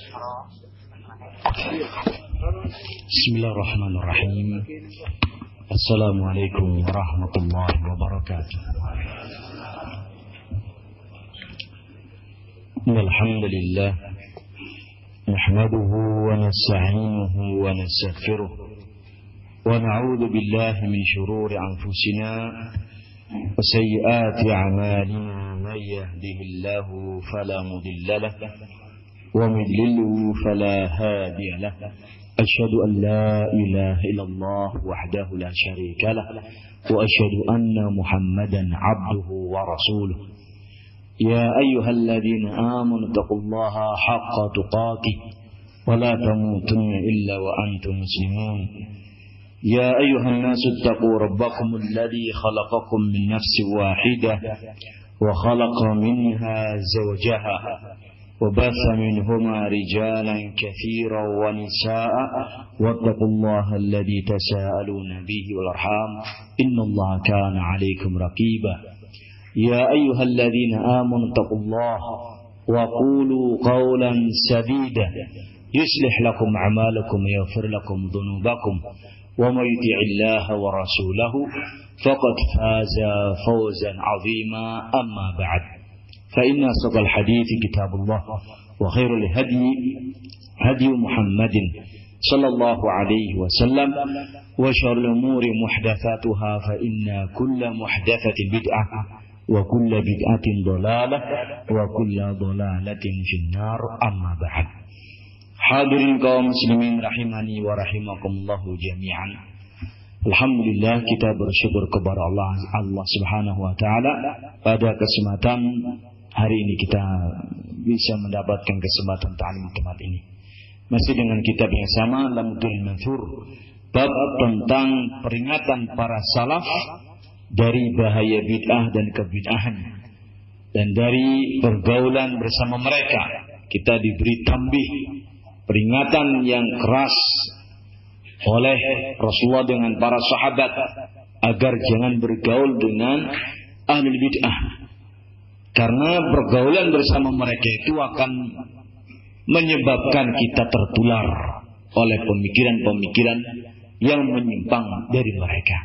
Bismillahirrahmanirrahim. Assalamualaikum warahmatullahi wabarakatuh. Alhamdulillah, nahmaduhu wa nasta'inuhu wa nastaghfiruh wa na'udzu billahi min shururi anfusina wa sayyiati a'malina. Man yahdihillahu fala mudilla lahu wa man yudlil fala hadiya lahu. أشهد أن لا إله إلا الله وحده لا شريك له وأشهد أن محمدا عبده ورسوله. يا أيها الذين آمنوا اتقوا الله حق تقاته ولا تموتن إلا وأنتم مسلمون. يا أيها الناس اتقوا ربكم الذي خلقكم من نفس واحدة وخلق منها زوجها وبث منهما رجالا كثيرا ونساء واتقوا الله الذي تساءلون به والأرحام إن الله كان عليكم رقيبا. يا أيها الذين آمنوا اتقوا الله وقولوا قولا سديدا يصلح لكم أعمالكم ويغفر لكم ذنوبكم ومن يطع الله ورسوله فقد فاز فوزا عظيما. أما بعد، فإن أصدق الحديث كتاب الله وخير الهدي هدي محمد صلى الله عليه وسلم وشر الأمور محدثاتها فإن كل محدثة بدعة وكل بدعة ضلالة وكل ضلالة في النار. أما بعد. Hadirin kaum muslimin rahimani wa rahimakumullahu jami'an. Alhamdulillah, kita bersyukur kepada Allah Subhanahu wa taala pada kesempatan hari ini kita bisa mendapatkan kesempatan ta'lim tempat ini. Masih dengan kitab yang sama, Lamdul Manthur, bab tentang peringatan para salaf dari bahaya bid'ah dan kebid'ahan dan dari pergaulan bersama mereka. Kita diberi tambih, peringatan yang keras oleh Rasulullah dengan para sahabat agar jangan bergaul dengan ahlul bid'ah, karena pergaulan bersama mereka itu akan menyebabkan kita tertular oleh pemikiran-pemikiran yang menyimpang dari mereka.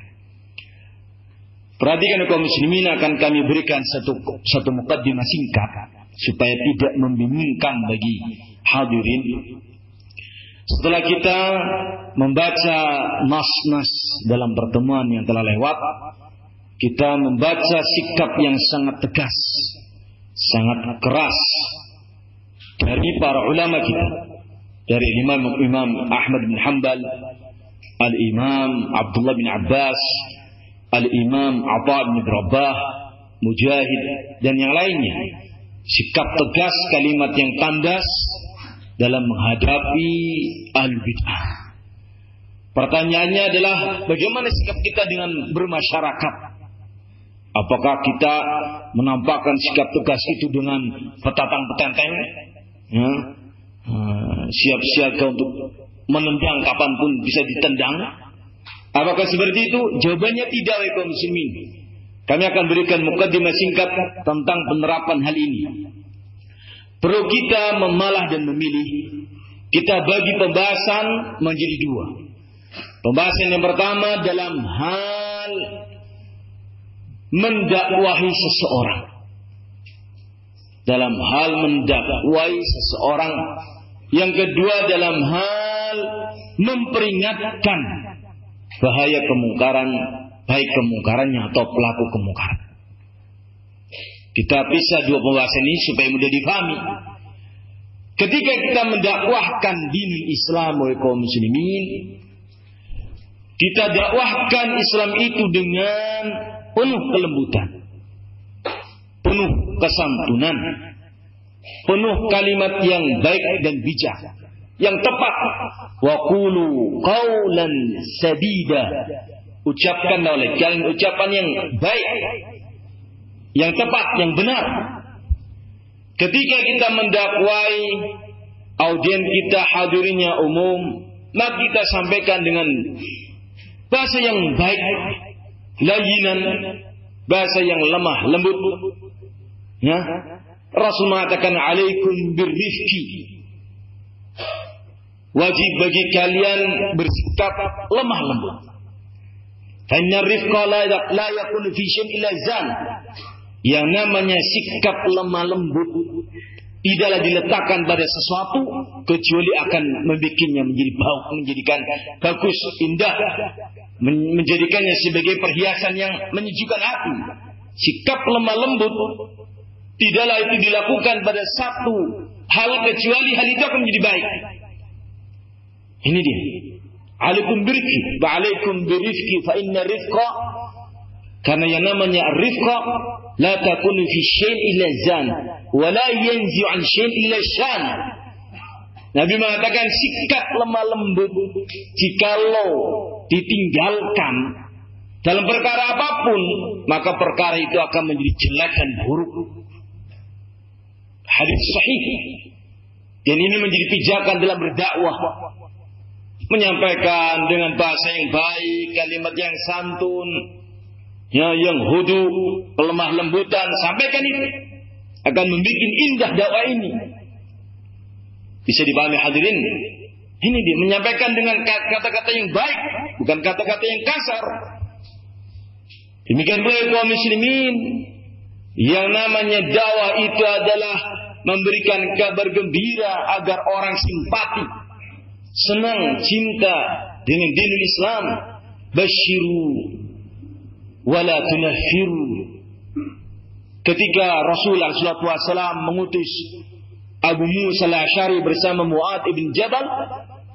Perhatikan kaum muslimin, akan kami berikan satu mukaddimah singkat supaya tidak membingungkan bagi hadirin. Setelah kita membaca nas-nas dalam pertemuan yang telah lewat, kita membaca sikap yang sangat tegas, sangat keras dari para ulama kita, dari Imam Ahmad bin Hanbal, Al-Imam Abdullah bin Abbas, Al-Imam Atha bin Rabah, Mujahid, dan yang lainnya. Sikap tegas, kalimat yang tandas dalam menghadapi al-bid'ah. Pertanyaannya adalah bagaimana sikap kita dengan bermasyarakat? Apakah kita menampakkan sikap tegas itu dengan petantang-petenteng, siap-siaga untuk menendang kapanpun bisa ditendang? Apakah seperti itu? Jawabannya tidak, kaum muslimin. Kami akan berikan mukaddimah singkat tentang penerapan hal ini. Perlu kita memalah dan memilih. Kita bagi pembahasan menjadi dua. Pembahasan yang pertama dalam hal mendakwahi seseorang. Dalam hal mendakwahi seseorang. Yang kedua dalam hal memperingatkan bahaya kemungkaran, baik kemungkarannya atau pelaku kemungkaran. Kita pisah dua pembahasan ini supaya mudah difahami. Ketika kita mendakwahkan dinul Islam oleh kaum muslimin, kita dakwahkan Islam itu dengan penuh kelembutan, penuh kesantunan, penuh kalimat yang baik dan bijak, yang tepat. Wa qulu qawlan sadida, ucapkan oleh kalian ucapan yang baik, yang tepat, yang benar. Ketika kita mendakwai audien kita, hadirinnya umum, maka kita sampaikan dengan bahasa yang baik, layyinan, bahasa yang lemah, lembut. Ya, Rasul mengatakan alaikum birrifqi, wajib bagi kalian bersikap lemah lembut. Fa inna rifqa la yakunu fi syai'in illa zan. Yang namanya sikap lemah lembut tidaklah diletakkan pada sesuatu kecuali akan membikinnya menjadi menjadikan bagus, indah, menjadikannya sebagai perhiasan yang menyejukkan hati. Sikap lemah lembut tidaklah itu dilakukan pada satu hal kecuali hal itu akan menjadi baik. Ini dia. Alaikum birifqi wa alaikum birifqi fa inna rifqa, karena yang namanya rifqa la takunu fi syai'in illa zan wa la yanzi'u an syai'in illa syan. Nabi mengatakan sikap lemah lembut jikalau ditinggalkan dalam perkara apapun, maka perkara itu akan menjadi jelek dan buruk. Hadis sahih. Dan ini menjadi pijakan dalam berdakwah. Menyampaikan dengan bahasa yang baik, kalimat yang santun, yang hudu, lemah lembutan, sampaikan itu akan membuat indah dakwah ini. Bisa dipahami hadirin? Ini dia menyampaikan dengan kata-kata yang baik, bukan kata-kata yang kasar. Demikian pula kaum muslimin, yang namanya dakwah itu adalah memberikan kabar gembira agar orang simpati, senang, cinta dengan dinul Islam. Basyiru wala tunaffiru. Ketika Rasulullah SAW mengutus Abu Musa al-Asy'ari bersama Mu'adz ibn Jabal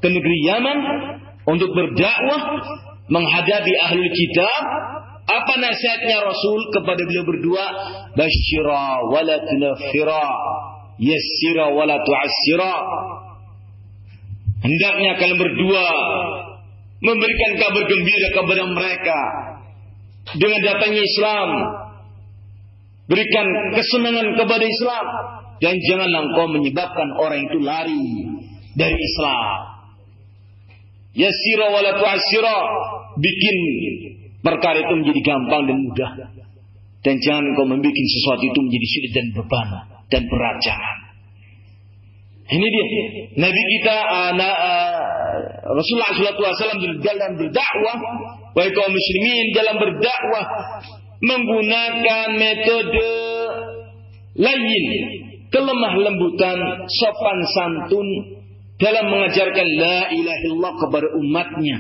ke negeri Yaman untuk berdakwah menghadapi ahlul kitab, apa nasihatnya Rasul kepada beliau berdua? Basyira wala tunaffira, yassira wala tu'assira. Hendaknya kalian berdua memberikan kabar gembira kepada mereka dengan datangnya Islam, berikan kesenangan kepada Islam, dan janganlah engkau menyebabkan orang itu lari dari Islam. Yassira wala tu'assira, bikin perkara itu menjadi gampang dan mudah, dan jangan engkau membuat sesuatu itu menjadi sulit dan beban dan berat. Jangan. Ini dia Nabi kita Rasulullah SAW dalam berdakwah, baik kaum muslimin dalam berdakwah menggunakan metode lain, kelemah lembutan, sopan santun dalam mengajarkan la ilaha illallah kepada umatnya.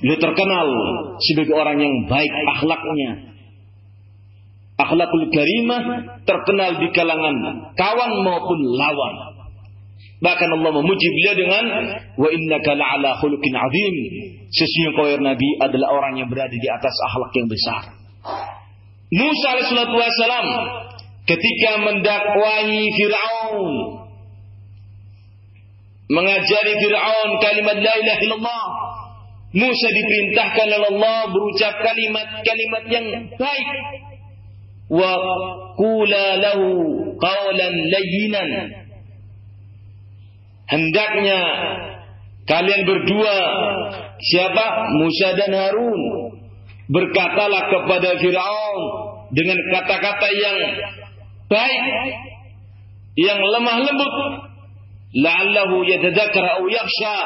Dia terkenal sebagai orang yang baik akhlaknya. Akhlakul karimah terkenal di kalangan kawan maupun lawan. Bahkan Allah memuji beliau dengan wa innaka la'ala khuluqin 'adzim. Sesungguhnya kau Nabi adalah orang yang berada di atas akhlak yang besar. Musa alaihi wasallam ketika mendakwahi Fir'aun, mengajari Fir'aun kalimat la ilaha illallah, Musa diperintahkan oleh Allah berucap kalimat-kalimat yang baik. Wa qula lahu qawlan layyinan. Hendaknya kalian berdua, siapa? Musa dan Harun, berkatalah kepada Fir'aun dengan kata-kata yang baik, yang lemah lembut. La'allahu yatadzakkar aw yakhsha.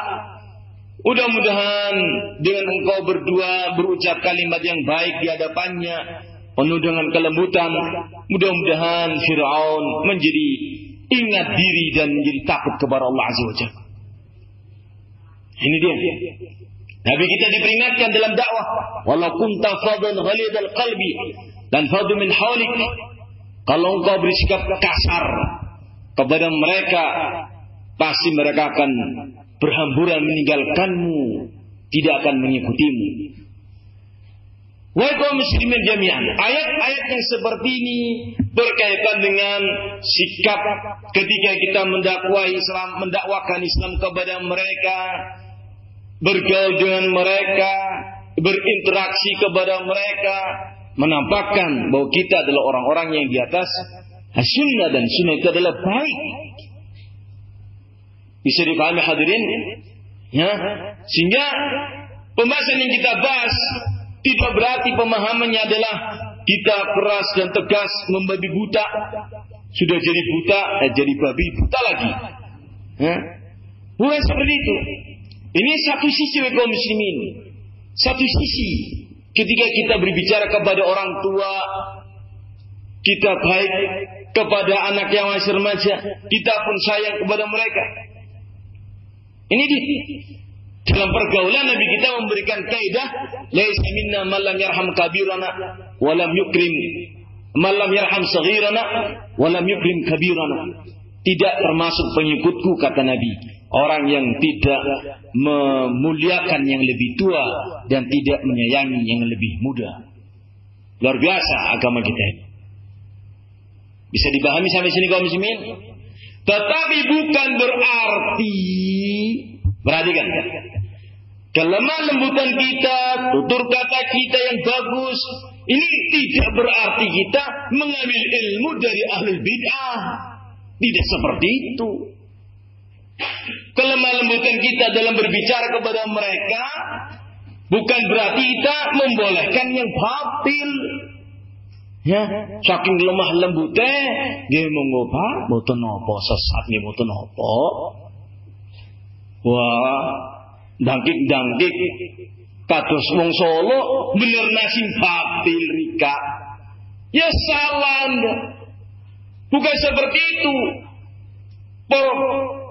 Mudah-mudahan dengan engkau berdua berucap kalimat yang baik di hadapannya, penuh dengan kelembutan, mudah-mudahan Fir'aun menjadi ingat diri dan menjadi takut kepada Allah Azza wa Jalla. Ini dia. Nabi kita diperingatkan dalam dakwah, walau kunta fadhan ghalidhal qalbi dan fadhu min hawlik. Kalau engkau bersikap kasar kepada mereka, pasti mereka akan berhamburan meninggalkanmu, tidak akan mengikutimu. Wahai kaum muslimin jami'an, ayat-ayat yang seperti ini berkaitan dengan sikap ketika kita mendakwahi Islam, mendakwakan Islam kepada mereka, bergaul dengan mereka, berinteraksi kepada mereka, menampakkan bahwa kita adalah orang-orang yang di atas sunnah, dan sunnah itu adalah baik. Bisa dipahami hadirin? Ya, sehingga pembahasan yang kita bahas tidak berarti pemahamannya adalah kita keras dan tegas membabi buta. Sudah jadi buta, jadi babi buta lagi. Bukan seperti itu. Ini satu sisi kaum muslimin. Satu sisi. Ketika kita berbicara kepada orang tua, kita baik kepada anak yang masih remaja, kita pun sayang kepada mereka. Ini dalam pergaulan Nabi kita memberikan kaidah, laisa minna man lam yarham kabirana wa lam yukrim man lam yarham saghirana wa lam yukrim kabirana. Tidak termasuk pengikutku, kata Nabi, orang yang tidak memuliakan yang lebih tua dan tidak menyayangi yang lebih muda. Luar biasa agama kita. Bisa dipahami sampai sini kaum muslimin? Tetapi bukan berarti, perhatikan, kelemah lembutan kita, tutur kata kita yang bagus, ini tidak berarti kita mengambil ilmu dari ahlul bid'ah. Tidak seperti itu. Kelemah lembutan kita dalam berbicara kepada mereka bukan berarti kita membolehkan yang batil. Ya, saking lemah lembutnya, dia mau apa? Mboten napa sesat nggih mboten napa. Wah, dangkik kados wong Solo bener nasi batil rika. Ya salah Anda. Bukan seperti itu.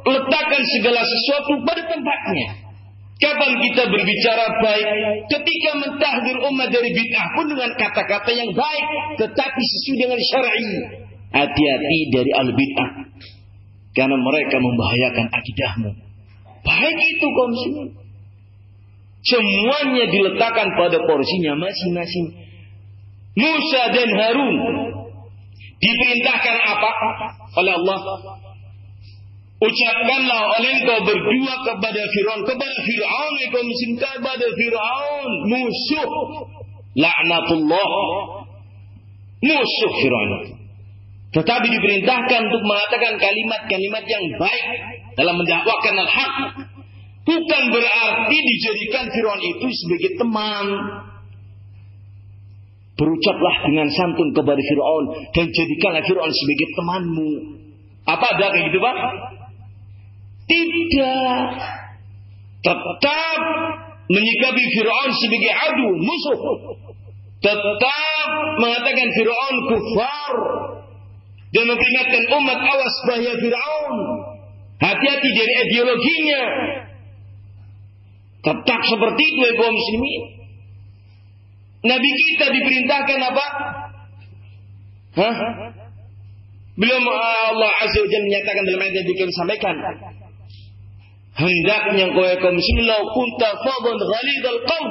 Letakkan segala sesuatu pada tempatnya. Kapan kita berbicara baik? Ketika mentahdir umat dari bid'ah pun dengan kata-kata yang baik, tetapi sesuai dengan syar'i. Hati-hati dari al-bid'ah, karena mereka membahayakan akidahmu. Baik itu kaum muslimin. Semuanya diletakkan pada porsinya masing-masing. Musa dan Harun diperintahkan apa oleh Allah? Ucapkanlah oleh engkau berdua kepada Fir'aun, engkau muslim, kepada Fir'aun, musuh laknatullah, musuh Fir'aun. Tetapi diperintahkan untuk mengatakan kalimat-kalimat yang baik dalam mendakwakan al-haq. Bukan berarti dijadikan Fir'aun itu sebagai teman. Berucaplah dengan santun kepada Fir'aun dan jadikanlah Fir'aun sebagai temanmu. Apa ada kayak gitu, Pak? Tidak. Tetap menyikapi Fir'aun sebagai adu, musuh. Tetap mengatakan Fir'aun kufar dan memperingatkan umat, awas bahaya Fir'aun, hati-hati dari ideologinya. Tetap seperti itu ya kaum muslimin. Nabi kita diperintahkan apa? Belum Allah Azza wa Jalla menyatakan dalam ayat yang kami sampaikan, hendaknya kaum muslimin law kunta fadhan ghalidhal qaul,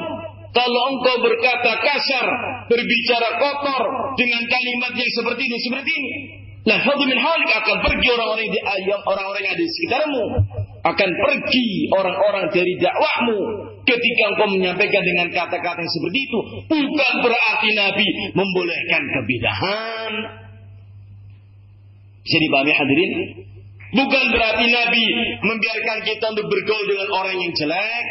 kalau engkau berkata kasar, berbicara kotor dengan kalimat yang seperti ini, la fadhu min halik, akan pergi orang-orang yang ada di sekitarmu, akan pergi orang-orang dari dakwahmu. Ketika engkau menyampaikan dengan kata-kata yang seperti itu, bukan berarti Nabi membolehkan kebidahan. Bisa dipahami hadirin? Bukan berarti Nabi membiarkan kita untuk bergaul dengan orang yang jelek.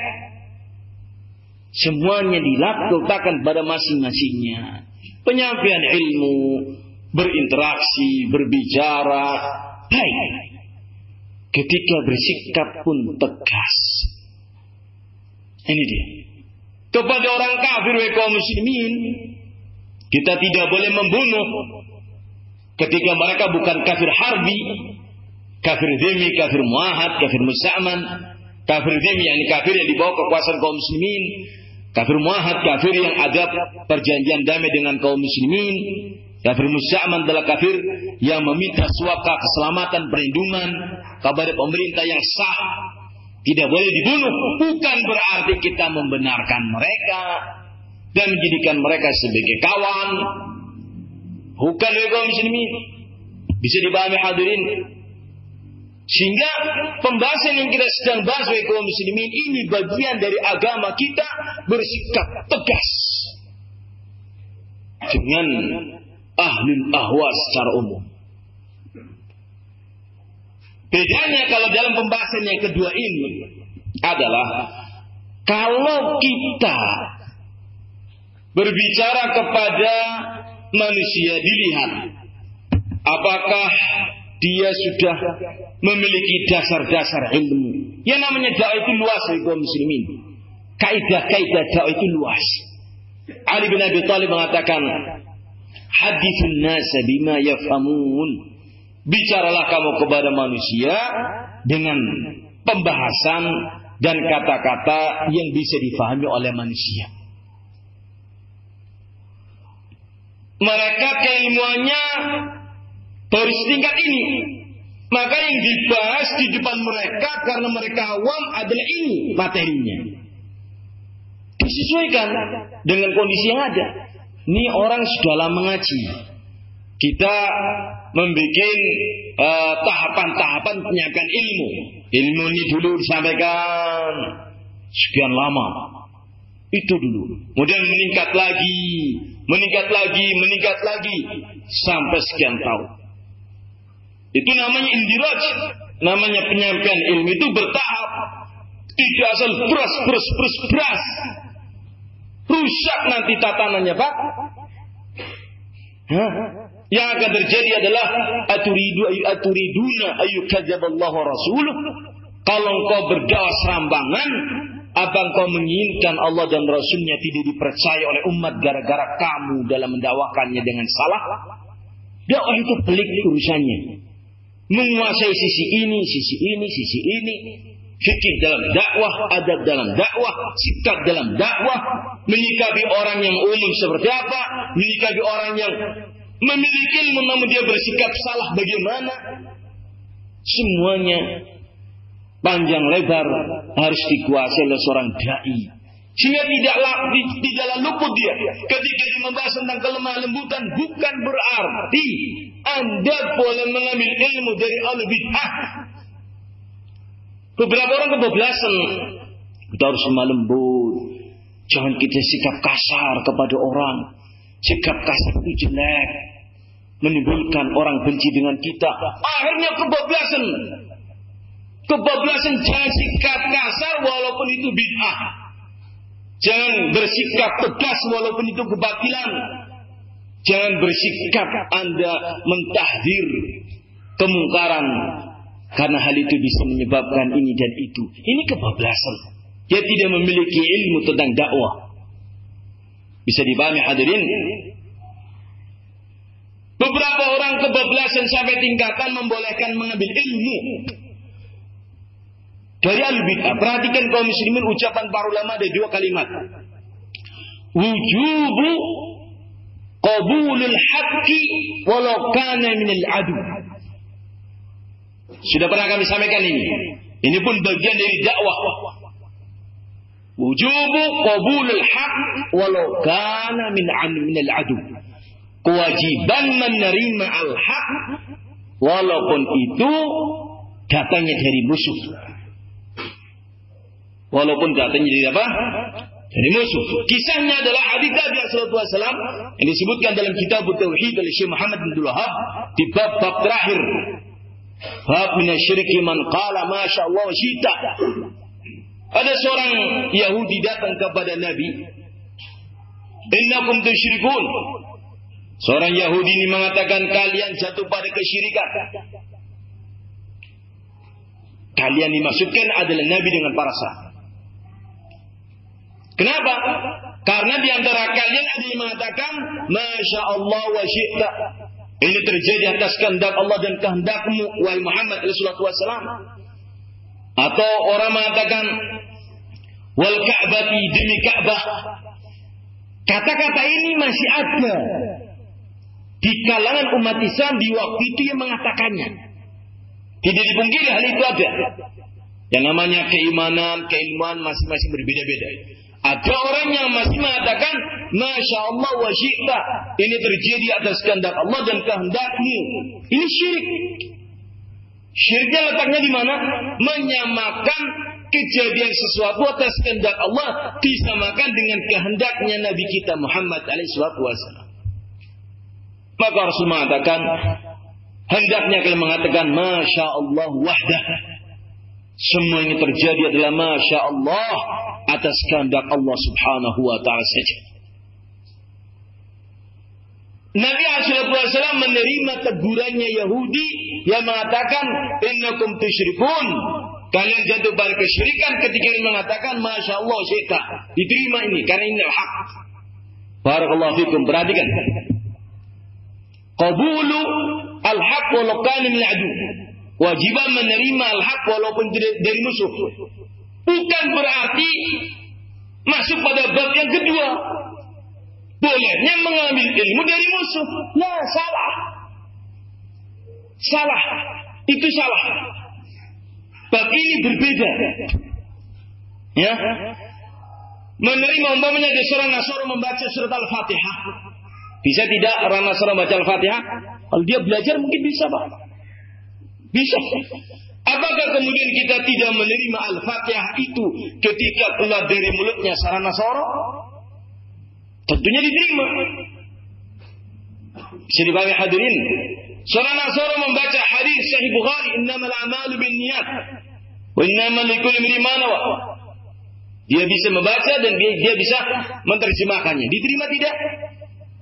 Semuanya diletakkan pada masing-masingnya. Penyampaian ilmu, berinteraksi, berbicara, baik. Ketika bersikap pun tegas. Ini dia. Kepada orang kafir kaum muslimin, kita tidak boleh membunuh. Ketika mereka bukan kafir harbi, kafir dhimmi, kafir muahad, kafir musa'man. Kafir dhimmi yakni kafir yang dibawa kekuasaan kaum muslimin. Kafir muahad, kafir yang ada perjanjian damai dengan kaum muslimin. Kafir musa'man adalah kafir yang meminta suaka keselamatan, perlindungan kepada pemerintah yang sah. Tidak boleh dibunuh. Bukan berarti kita membenarkan mereka dan menjadikan mereka sebagai kawan. Bukan kaum muslimin. Bisa dipahami hadirin? Sehingga pembahasan yang kita sedang bahas kaum muslimin ini bagian dari agama kita, bersikap tegas dengan ahlul ahwa secara umum. Bedanya kalau dalam pembahasan yang kedua ini adalah kalau kita berbicara kepada manusia dilihat apakah dia sudah memiliki dasar-dasar ilmu. Yang namanya dakwah itu luas, kaum muslimin. Kaidah-kaidah dakwah itu luas. Ali bin Abi Thalib mengatakan, haditsun nasa bima yafhamun. Bicaralah kamu kepada manusia dengan pembahasan dan kata-kata yang bisa difahami oleh manusia. Mereka keilmuannya baru setingkat ini. Maka yang dibahas di depan mereka karena mereka awam adalah ini materinya. Disesuaikan dengan kondisi yang ada. Ini orang sudah lama mengaji. Kita membuat tahapan-tahapan penyampaian ilmu. Ilmu ini dulu disampaikan sekian lama. Itu dulu. Kemudian meningkat lagi sampai sekian tahun. Itu namanya indiraj. Namanya penyampaian ilmu itu bertahap. Tidak asal beras. Rusak nanti tatanannya, Pak. Yang akan terjadi adalah aturiduna ayyukadzaballahu rasuluh. Kalau engkau berdakwah serambangan, apa engkau menginginkan Allah dan Rasulnya tidak dipercaya oleh umat gara-gara kamu dalam mendakwakannya dengan salah? Dakwah itu pelik urusannya. Menguasai sisi ini. Fikih dalam dakwah, adab dalam dakwah, sikap dalam dakwah, menyikapi orang yang umum seperti apa, menyikapi orang yang memiliki ilmu namun dia bersikap salah bagaimana. Semuanya panjang lebar harus dikuasai oleh seorang dai. Sehingga tidaklah luput dia ketika dia membahas tentang kelemah lembutan. Bukan berarti Anda boleh mengambil ilmu dari ahli bid'ah. Beberapa orang kebablasan. Kita harus lemah lembut. Jangan kita sikap kasar kepada orang. Sikap kasar itu jelek, menimbulkan orang benci dengan kita. Akhirnya kebablasan. Jangan sikap kasar walaupun itu bid'ah. Jangan bersikap tegas walaupun itu kebatilan. Jangan bersikap Anda mentahdir kemungkaran, karena hal itu bisa menyebabkan ini dan itu. Ini kebablasan. Dia tidak memiliki ilmu tentang dakwah. Bisa dipahami hadirin? Beberapa orang kebablasan sampai tingkatan membolehkan mengambil ilmu dari al-bid'ah. Perhatikan kaum muslimin, ucapan para ulama ada dua kalimat. Wujubu qabulul haqqi walau kana minal adu. Sudah pernah kami sampaikan ini. Ini pun bagian dari dakwah. Wujubu qabulul haqq walau kana minal adu. Kewajiban menerima al-haq walaupun itu datangnya dari musuh. Walaupun datangnya dari apa? Dari musuh. Kisahnya adalah hadits Nabi sallallahu alaihi wasallam yang disebutkan dalam kitab Tauhid oleh Syekh Muhammad bin Abdul Wahhab di bab terakhir. Bab minasyirki man qala ma sya Allah wa syita. Ada seorang Yahudi datang kepada Nabi. Innakum tusyrikun. Seorang Yahudi ini mengatakan kalian jatuh pada kesyirikan. Kalian dimaksudkan adalah Nabi dengan para sahabat. Kenapa? Karena di antara kalian ada yang mengatakan Masya Allah wa syi'ta. Ini terjadi atas kehendak Allah dan kehendakmu wahai Muhammad sallallahu alaihi wasallam. Atau orang mengatakan wal ka'bati, demi Ka'bah. Kata-kata ini masih ada di kalangan umat Islam di waktu itu yang mengatakannya. Tidak dipungkiri hal itu ada. Yang namanya keimanan, keilmuan masing-masing berbeda-beda. Ada orang yang masih mengatakan Masya Allah wa syi'ta. Ini terjadi atas kehendak Allah dan kehendakmu. Ini syirik. Syiriknya letaknya di mana? Menyamakan kejadian sesuatu atas kehendak Allah disamakan dengan kehendaknya Nabi kita Muhammad SAW. Maka Rasul mengatakan hendaknya kalian mengatakan Masya Allah wahdah. Semua yang terjadi adalah Masya Allah atas kehendak Allah subhanahu wa ta'ala saja. Nabi SAW menerima tegurannya Yahudi yang mengatakan innakum tusyrikun. Kalian jatuh pada kesyirikan ketika mengatakan Masya Allah syekh. Diterima ini karena ini al-haq. Barakallahu fikum. Perhatikan. Qabulu al-haq walau kana min adu. Wajiban menerima al-haq walaupun dari musuh. Bukan berarti masuk pada bab yang kedua. Bolehnya mengambil ilmu dari musuh. Nah, salah. Salah. Itu salah. Bab ini berbeda. Ya. Menerima umpamanya ada seorang Nasrani membaca surat Al-Fatihah. Bisa tidak orang Nasrani membaca Al-Fatihah? Kalau dia belajar mungkin bisa, Pak. Bisa. Apakah kemudian kita tidak menerima Al-Fatihah itu ketika keluar dari mulutnya seorang Nasrani? Tentunya diterima. Bisa dipahami hadirin. Seorang Nasrani membaca hadis Sahih Bukhari, innamal a'malu binniyat wa innamal likulli imrin ma nawa. Dia bisa membaca dan dia bisa menerjemahkannya. Diterima tidak?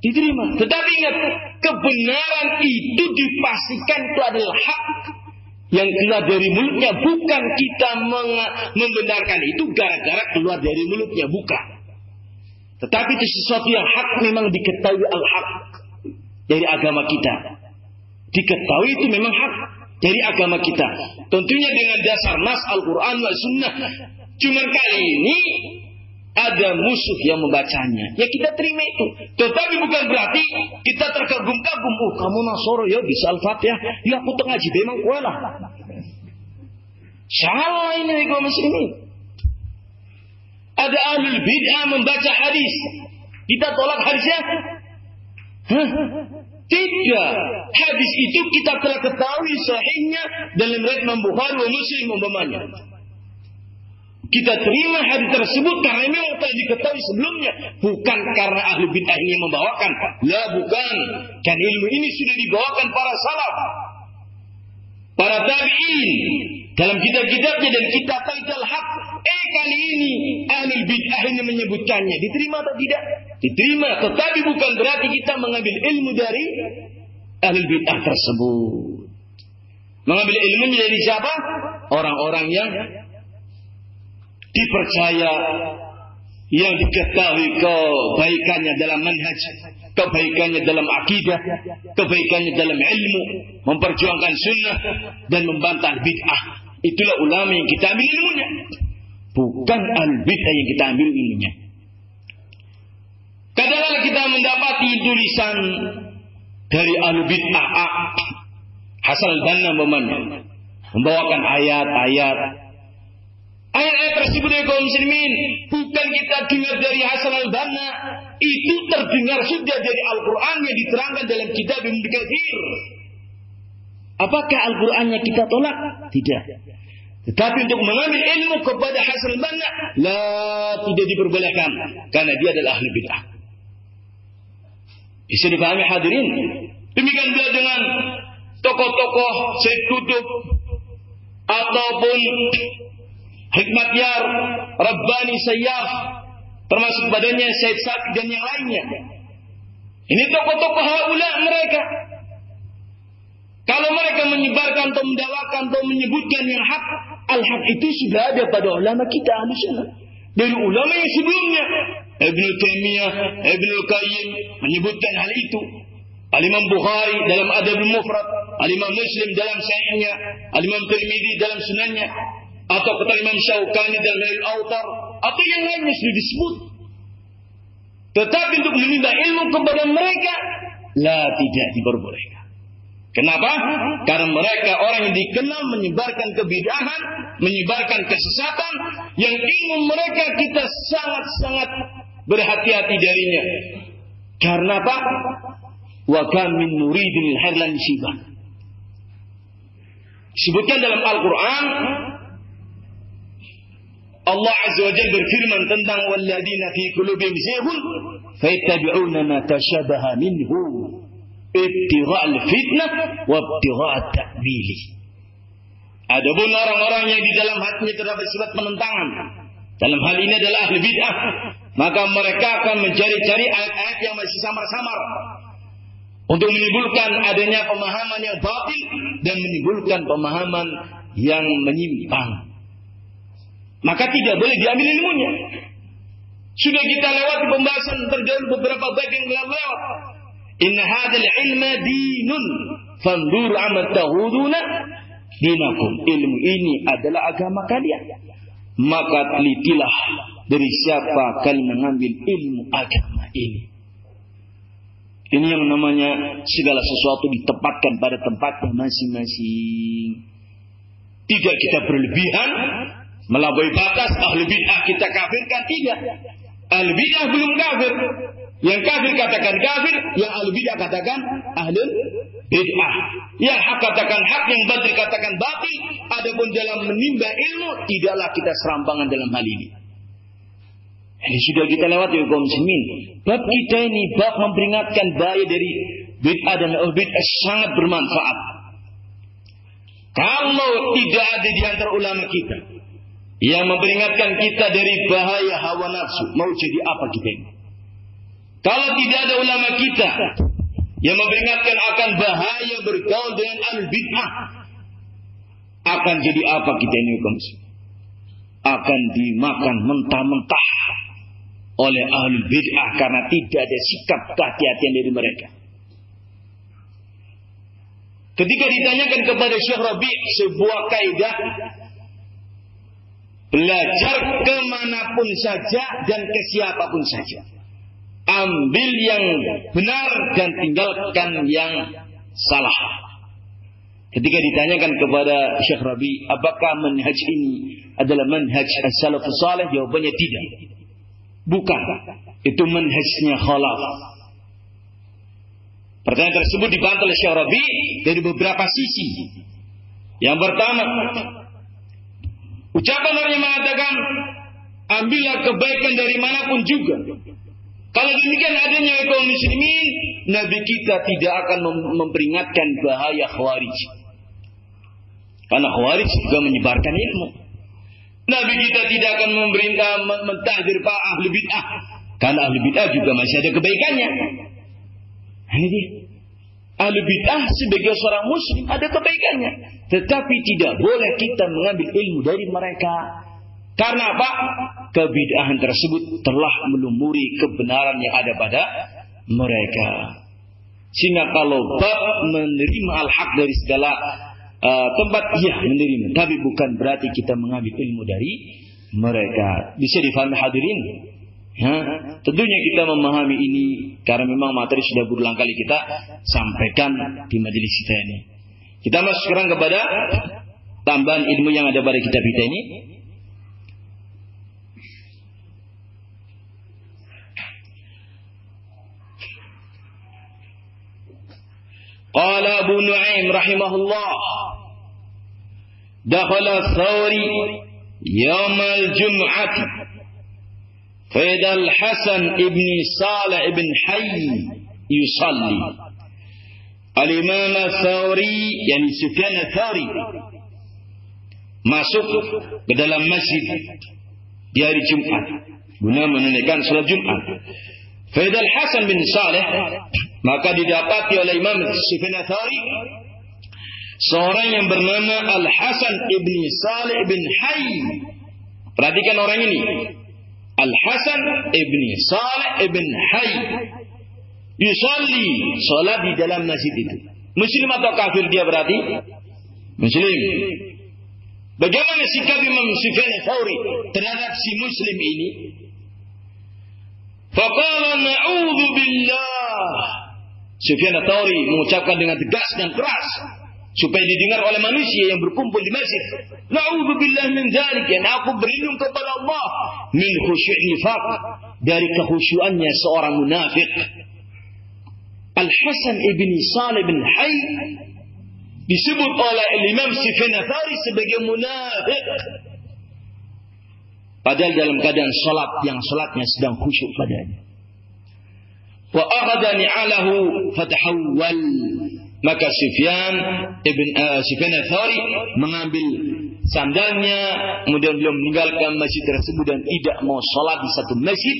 Diterima. Tetapi ingat, kebenaran itu dipastikan itu adalah hak yang keluar dari mulutnya, bukan kita membenarkan itu gara-gara keluar dari mulutnya, bukan. Tetapi itu sesuatu yang hak, memang diketahui al-haq dari agama kita. Diketahui itu memang hak dari agama kita. Tentunya dengan dasar nas Al-Quran wa Sunnah. Cuman kali ini ada musuh yang membacanya. Ya kita terima itu. Tetapi bukan berarti kita terkagum-kagum. Oh kamu Nasoro ya bisa Al-Fatihah. Ya aku tengah ngaji memang kualah. Salah ini kaum muslimin. Ada ahlul bid'ah membaca hadis. Kita tolak hadisnya? Hah? Tidak. Hadis itu kita telah ketahui sahihnya dalam riwayat Imam Bukhari wa Muslim umpamanya. Kita terima hadis tersebut karena memang telah diketahui sebelumnya, bukan karena ahli bid'ah ini membawakan. La bukan. Dan ilmu ini sudah dibawakan para salaf, para tabi'in dalam kitab-kitabnya, dan kita tahu itu al-haq. Kali ini ahli bid'ah ini menyebutkannya. Diterima atau tidak? Diterima. Tetapi bukan berarti kita mengambil ilmu dari ahli bid'ah tersebut. Mengambil ilmunya dari siapa? Orang-orang yang dipercaya, yang diketahui kebaikannya dalam manhaj, kebaikannya dalam akidah, kebaikannya dalam ilmu, memperjuangkan sunnah dan membantah bid'ah. Itulah ulama yang kita ambil ilmunya, bukan al-bid'ah yang kita ambil ilmunya. Kadang-kadang kita mendapati tulisan dari al-bid'ah Hasan al-Banna membawakan ayat-ayat tersebut ya kaum muslimin, bukan kita dengar dari Hasan al-Banna, itu terdengar sudah dari Al-Quran yang diterangkan dalam kitab Ibnu Katsir. Apakah Al-Qurannya kita tolak? Tidak. Tetapi untuk mengambil ilmu kepada Hasan al-Banna, tidak diperbolehkan, karena dia adalah ahli bid'ah. Bisa dipahami hadirin? Demikian pula dengan tokoh-tokoh Said Qutb ataupun Hikmatyar, Rabbani Sayyaf, termasuk badannya Said Saqiq dan yang lainnya. Ini tokoh-tokoh haula mereka. Kalau mereka menyebarkan atau mendakwakan atau menyebutkan yang hak, al-haq itu sudah ada pada ulama kita Ahlussunnah. Dari ulama yang sebelumnya, Ibnu Taimiyah, Ibnu Qayyim menyebutkan hal itu. Al-Imam Bukhari dalam Adabul Mufrad, Al-Imam Muslim dalam Sahihnya, Al-Imam Tirmidzi dalam Sunannya, atau kata Imam Syaukani dalam Al-Awtar, atau yang lainnya sudah disebut. Tetapi untuk menimba ilmu kepada mereka, tidak diperbolehkan. Kenapa? Karena mereka orang yang dikenal menyebarkan kebid'ahan, menyebarkan kesesatan, yang ingin mereka kita sangat-sangat berhati-hati darinya. Karena apa? Wa kam min muridil hadlan syibah. Disebutkan dalam Al-Quran, Allah Azza wa Jalla berfirman tentang walladzina fi qulubihim zayghun fayattabi'una ma tashabaha minhu ibtigha'al fitnah wa ibtigha'at ta'wili. Adapun orang-orang yang di dalam hatinya terdapat sifat penentangan, dalam hal ini adalah ahli bid'ah, maka mereka akan mencari-cari ayat-ayat yang masih samar-samar untuk menimbulkan adanya pemahaman yang batil dan menimbulkan pemahaman yang menyimpang. Maka tidak boleh diambil ilmunya. Sudah kita lewati pembahasan terdahulu beberapa bab yang lewat. Inna hadzal ilma dinun fanzur amma tahuduna dinakum. Ilmu ini adalah agama kalian. Maka telitilah dari siapa kalian mengambil ilmu agama ini. Ini yang namanya segala sesuatu ditempatkan pada tempatnya masing-masing. Tidak kita berlebihan melampaui batas. Ahli bid'ah kita kafirkan, tidak. Ahli bid'ah belum kafir. Yang kafir katakan kafir, yang ahli bid'ah katakan ahli bid'ah. Yang hak katakan hak, yang batil katakan batil. Adapun dalam menimba ilmu, tidaklah kita serampangan dalam hal ini. Ini sudah kita lewati kaum muslimin. Bab kita ini bab memperingatkan bahaya dari bid'ah dan bid'ah sangat bermanfaat. Kalau tidak ada di antara ulama kita yang memperingatkan kita dari bahaya hawa nafsu, mau jadi apa kita ini? Kalau tidak ada ulama kita yang memperingatkan akan bahaya bergaul dengan al-bid'ah, akan jadi apa kita ini kaum muslimin? Akan dimakan mentah-mentah oleh ahli bid'ah karena tidak ada sikap kehati-hatian dari mereka. Ketika ditanyakan kepada Syekh Rabi' sebuah kaidah, belajar kemanapun saja dan ke siapapun saja, ambil yang benar dan tinggalkan yang salah. Ketika ditanyakan kepada Syekh Rabi', apakah manhaj ini adalah manhaj as-salafus salih? Jawabannya tidak. Bukan. Itu manhajnya khalaf. Pertanyaan tersebut dibantah oleh Syekh Rabi' dari beberapa sisi. Yang pertama, ucapan orang yang mengatakan ambillah kebaikan dari manapun juga. Kalau demikian adanya kaum muslimin, Nabi kita tidak akan memperingatkan bahaya khawarij. Karena khawarij juga menyebarkan ilmu. Nabi kita tidak akan memerintah mentahdir para ahli bid'ah. Karena ahli bid'ah juga masih ada kebaikannya. Ini dia. Ahli bid'ah sebagai seorang muslim ada kebaikannya. Tetapi tidak boleh kita mengambil ilmu dari mereka. Karena apa? Kebid'ahan tersebut telah melumuri kebenaran yang ada pada mereka. Sehingga kalau bab menerima al-haq dari segala tempat, iya menerima. Tapi bukan berarti kita mengambil ilmu dari mereka. Bisa difahami hadirin? Ya, tentunya kita memahami ini karena memang materi sudah berulang kali kita sampaikan di majelis kita ini. Kita masuk sekarang kepada tambahan ilmu yang ada pada kitab kita ini. Qala Abu Nu'aim rahimahullah, dakhala Thawri yawm al-jum'ah فإذا الحسن ابن صالح ابن حي يصلي. Al-Imam Thawri, yani Sufyan Thawri, masuk ke dalam masjid di hari Jumat guna menunaikan salat Jumat. فإذا الحسن bin Salih, maka didapati oleh Imam Sufyan Thawri seorang yang bernama Al-Hasan ibn Salih ibn Hay. Perhatikan orang ini, Al-Hasan ibn Salih ibn Hay, yusalli, salat di dalam masjid itu. Muslim atau kafir dia berarti? Muslim. Bagaimana sikap Imam Sufyan Thawri terhadap si Muslim ini? Faqala na'udzu billah. Sufyan Thawri mengucapkan dengan tegas dan keras supaya didengar oleh manusia yang berkumpul di masjid. Na'udzu billahi min dzalik, yang aku berlindung kepada Allah min khusyu'in nifaq, dari kekhusyuannya seorang munafik. Al-Hasan ibn Salih bin Hay disebut oleh Imam Sufyan Thawri sebagai munafik, padahal dalam keadaan salat yang salatnya sedang khusyuk padanya. Wa akhadha ni'alahu fatahawwal, maka Sufyan Thawri mengambil sandalnya, kemudian beliau meninggalkan masjid tersebut dan tidak mau salat di satu masjid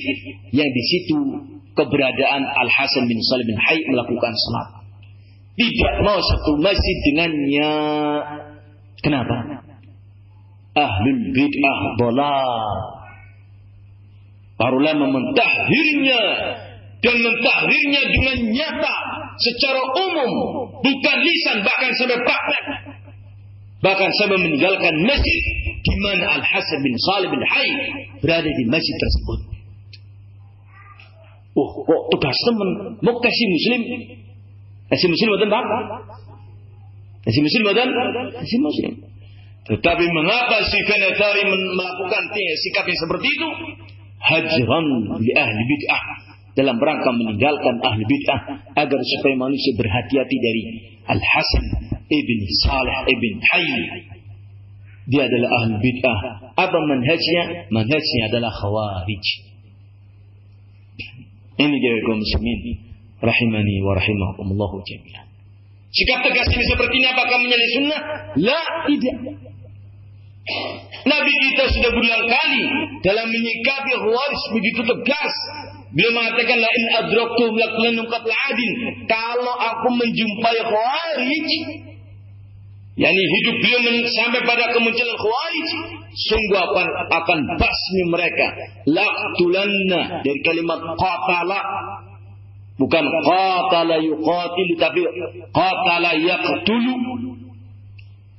yang di situ keberadaan Al-Hasan bin Salih bin Hay melakukan salat. tidak mau satu masjid dengannya. Kenapa? Ahlul bid'ah dhalal. Para ulama mentahhirnya dan mentahhirnya dengan nyata secara umum, bukan lisan, bahkan sampai praktek. Bahkan sampai meninggalkan masjid di mana Al-Hasan bin Shalih bin Hayy berada di masjid tersebut. Kok tugas teman mau kasih muslim? Kasih muslim bukan Pak? Kasih muslim bukan? Kasih muslim. Tetapi mengapa si Kanatari melakukan sikap yang seperti itu? Hajran li ahli bid'ah, dalam rangka meninggalkan ahli bid'ah agar supaya manusia berhati-hati dari Al-Hasan ibn Shalih ibn Hayy. Dia adalah ahli bid'ah. Apa manhajnya? Manhajnya adalah khawarij. Ini dia kaum muslimin rahimani wa rahimakumullah jami'an. Sikap tegas ini seperti ini apakah menyalahi sunnah? La, tidak. Nabi kita sudah berulang kali dalam menyikapi khawarij begitu tegas. Beliau mengatakan la in adraktu lakulanum qatl adin. Kalau aku menjumpai khawarij, yakni hidup beliau sampai pada kemunculan khawarij, sungguh akan basmi mereka. Laqtulanna dari kalimat qatala, bukan qatala yuqatilu, tapi qatala yaqtulu.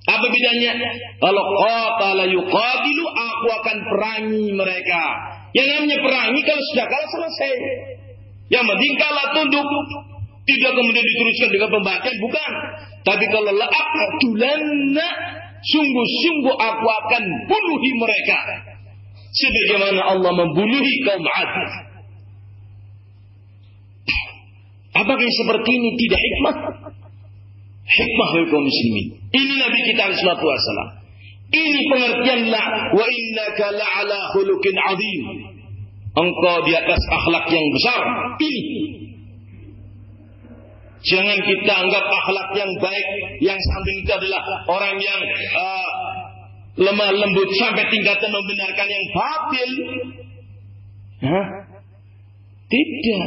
Apa bedanya? Kalau qatala yuqatilu, aku akan perangi mereka. Yang namanya perangi kalau sudah kalah selesai. Yang penting kalah tunduk. Tidak kemudian diteruskan dengan pembantaian, bukan. Tapi kalau la'aqtulanna, sungguh-sungguh aku akan bunuhi mereka. Sebagaimana Allah membunuhi kaum 'Ad. Apakah yang seperti ini tidak hikmah? Hikmah kaum muslimin. Ini Nabi kita alaihi salatu wasallam. Ini pengertianlah wa innaka la'ala khuluqin 'adzim. Engkau di atas akhlak yang besar. Ini. Jangan kita anggap akhlak yang baik, yang samping itu adalah orang yang lemah lembut sampai tingkatan membenarkan yang batil.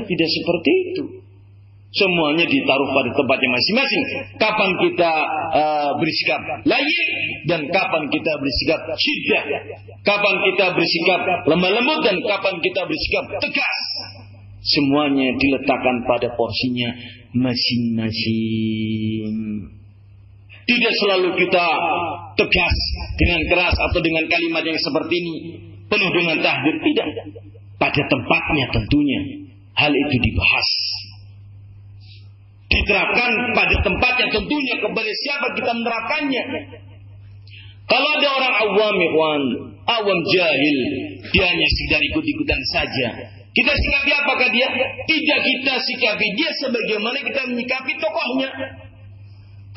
Tidak seperti itu. Semuanya ditaruh pada tempatnya masing-masing. Kapan kita bersikap layak dan kapan kita bersikap syiddah. Kapan kita bersikap lemah lembut dan kapan kita bersikap tegas. Semuanya diletakkan pada porsinya masing-masing. Tidak selalu kita tegas dengan keras atau dengan kalimat yang seperti ini penuh dengan tahdir. Tidak. Pada tempatnya tentunya hal itu dibahas. Diterapkan pada tempatnya tentunya. Kepada siapa kita menerapkannya? Kalau ada orang awam jahil, dia hanya sekedar ikut-ikutan saja, kita sikapi apakah dia? Tidak, kita sikapi dia sebagaimana kita menyikapi tokohnya.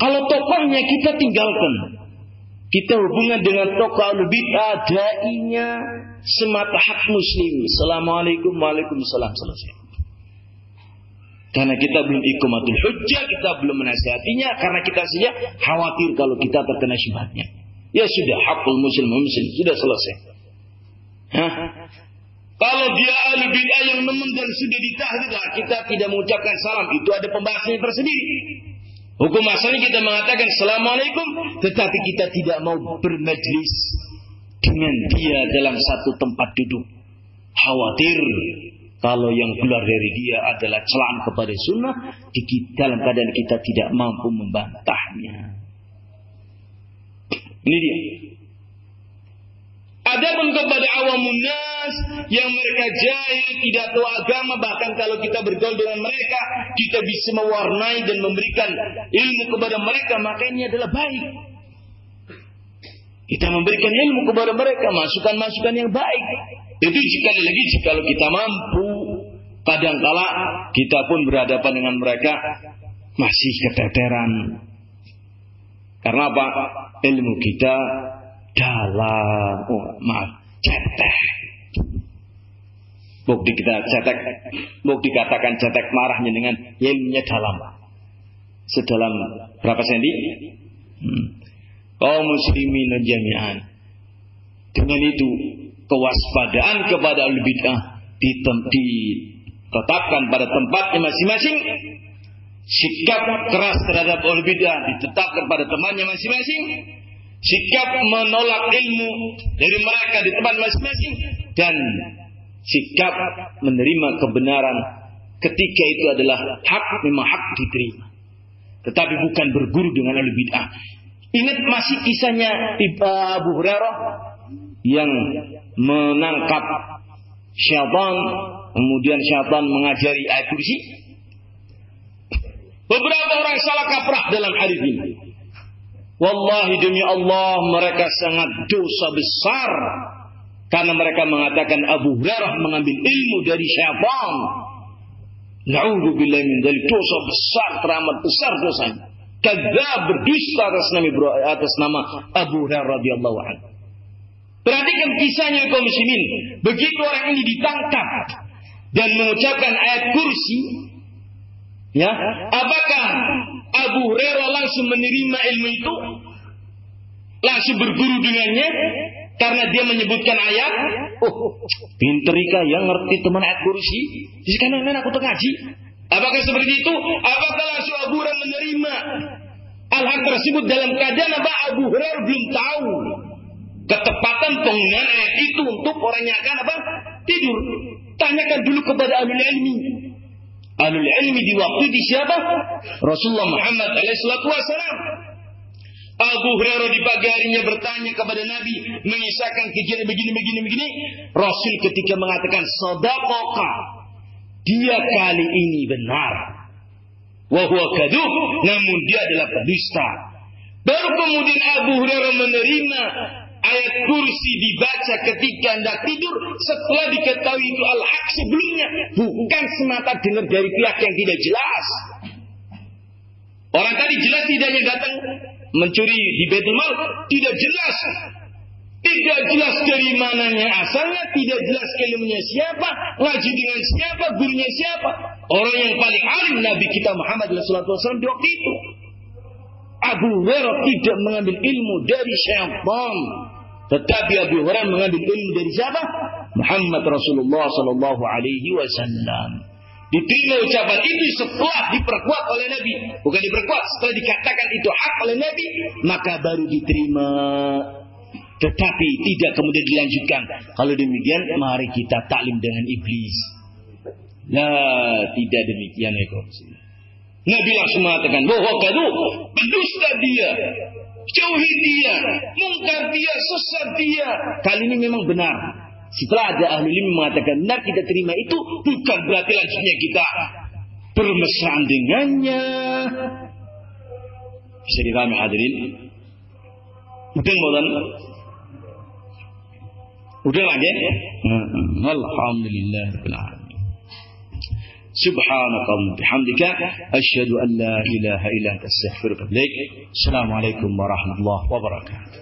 Kalau tokohnya kita tinggalkan, kita hubungan dengan tokoh al-bid'ah, dainya semata hak muslim. Assalamualaikum, waalaikumsalam, selesai. Karena kita belum iqamatul hujjah, kita belum menasihatinya, karena kita saja khawatir kalau kita terkena syubhatnya. Ya sudah, hakul muslim, sudah selesai. Kalau dia ahli bid'ah yang nemen dan sudah ditahdir, kita tidak mengucapkan salam, itu ada pembahasannya tersendiri. Hukum asalnya kita mengatakan assalamualaikum, tetapi kita tidak mau bermajlis dengan dia dalam satu tempat duduk. Khawatir kalau yang keluar dari dia adalah celaan kepada sunnah, dalam keadaan kita tidak mampu membantahnya. Ini dia. Adapun kepada awamun nas yang mereka jahil, tidak tahu agama, bahkan kalau kita bergaul dengan mereka, kita bisa mewarnai dan memberikan ilmu kepada mereka, maka ini adalah baik. Kita memberikan ilmu kepada mereka, masukan-masukan yang baik. Itu sekali lagi kalau kita mampu. Kadangkala kita pun berhadapan dengan mereka masih keteteran. Karena apa? Ilmu kita dalam, cetek. Bukti kita cetek, bukti dikatakan cetek marahnya dengan ilmunya dalam. Sedalam berapa senti? Kaum muslimin jami'an. Dengan itu kewaspadaan kepada al-bid'ah ditetapkan pada tempatnya masing-masing sikap keras terhadap ahlul bidah ditetapkan pada temannya masing-masing, sikap menolak ilmu dari mereka di tempat masing-masing, dan sikap menerima kebenaran ketika itu adalah hak, memang hak diterima, tetapi bukan berguru dengan ahlul bidah. Ingat masih kisahnya Abu Hurairah yang menangkap syaitan, kemudian syaitan mengajari ayat kursi. Beberapa orang salah kaprah dalam hadis ini. Wallahi demi Allah, mereka sangat dosa besar karena mereka mengatakan Abu Hurairah mengambil ilmu dari syaitan. Na'udzubillahi min dzalik, dosa besar, teramat besar dosanya. Kadzdzab, berdusta atas nama Abu Hurairah radhiyallahu anhu. Perhatikan kisahnya kaum muslimin. Begitu orang ini ditangkap dan mengucapkan ayat kursi, ya, apakah Abu Hurairah langsung menerima ilmu itu, langsung berguru dengannya karena dia menyebutkan ayat? Oh, pinter Ika yang ngerti teman ayat kursi. Jadi kan aku tuh ngaji. Apakah seperti itu? Apakah langsung Abu Hurairah menerima al-haq tersebut dalam keadaan apa? Abu Hurairah belum tahu ketepatan penggunaan ayat itu untuk orang yang akan apa? Tidur. Tanyakan dulu kepada ahlul ilmi. Ahlul ilmi di waktu di siapa? Rasulullah Muhammad SAW. Abu Hurairah di pagi harinya bertanya kepada Nabi, mengisahkan kejadian begini. Rasul ketika mengatakan sadaqaka, dia kali ini benar. Wa huwa kadhub, namun dia adalah pendusta. Baru kemudian Abu Hurairah menerima ayat kursi dibaca ketika hendak tidur setelah diketahui itu al-haq sebelumnya, bukan semata dengar dari pihak yang tidak jelas. Orang tadi jelas tidaknya datang mencuri di Baitul Mal, tidak jelas dari mananya asalnya, tidak jelas ilmunya siapa, ngaji dengan siapa, gurunya siapa. Orang yang paling alim Nabi kita Muhammad SAW di waktu itu. Abu Hurairah tidak mengambil ilmu dari syaitan, tetapi Abu Hurairah mengambil ilmu dari siapa? Muhammad Rasulullah SAW. Diterima ucapan itu setelah diperkuat oleh Nabi, bukan diperkuat, setelah dikatakan itu hak oleh Nabi, maka baru diterima. Tetapi tidak kemudian dilanjutkan. Kalau demikian, mari kita taklim dengan iblis. Nah, tidak demikian ya kaum. Nabi langsung mengatakan, bahwa kadu pendusta dia, jauhi dia, mungkar dia, sesat dia. Kali ini memang benar. Setelah ada ahli ilmu mengatakan benar, kita terima itu, bukan berarti lanjutnya kita bermesraan dengannya. Bisa dipahami hadirin? Udah lagi? Alhamdulillah rabbil alamin. Subhanakallahumma bihamdika asyhadu an la ilaha illa anta astaghfiruka wa atubu ilaik. Assalamualaikum warahmatullahi wabarakatuh.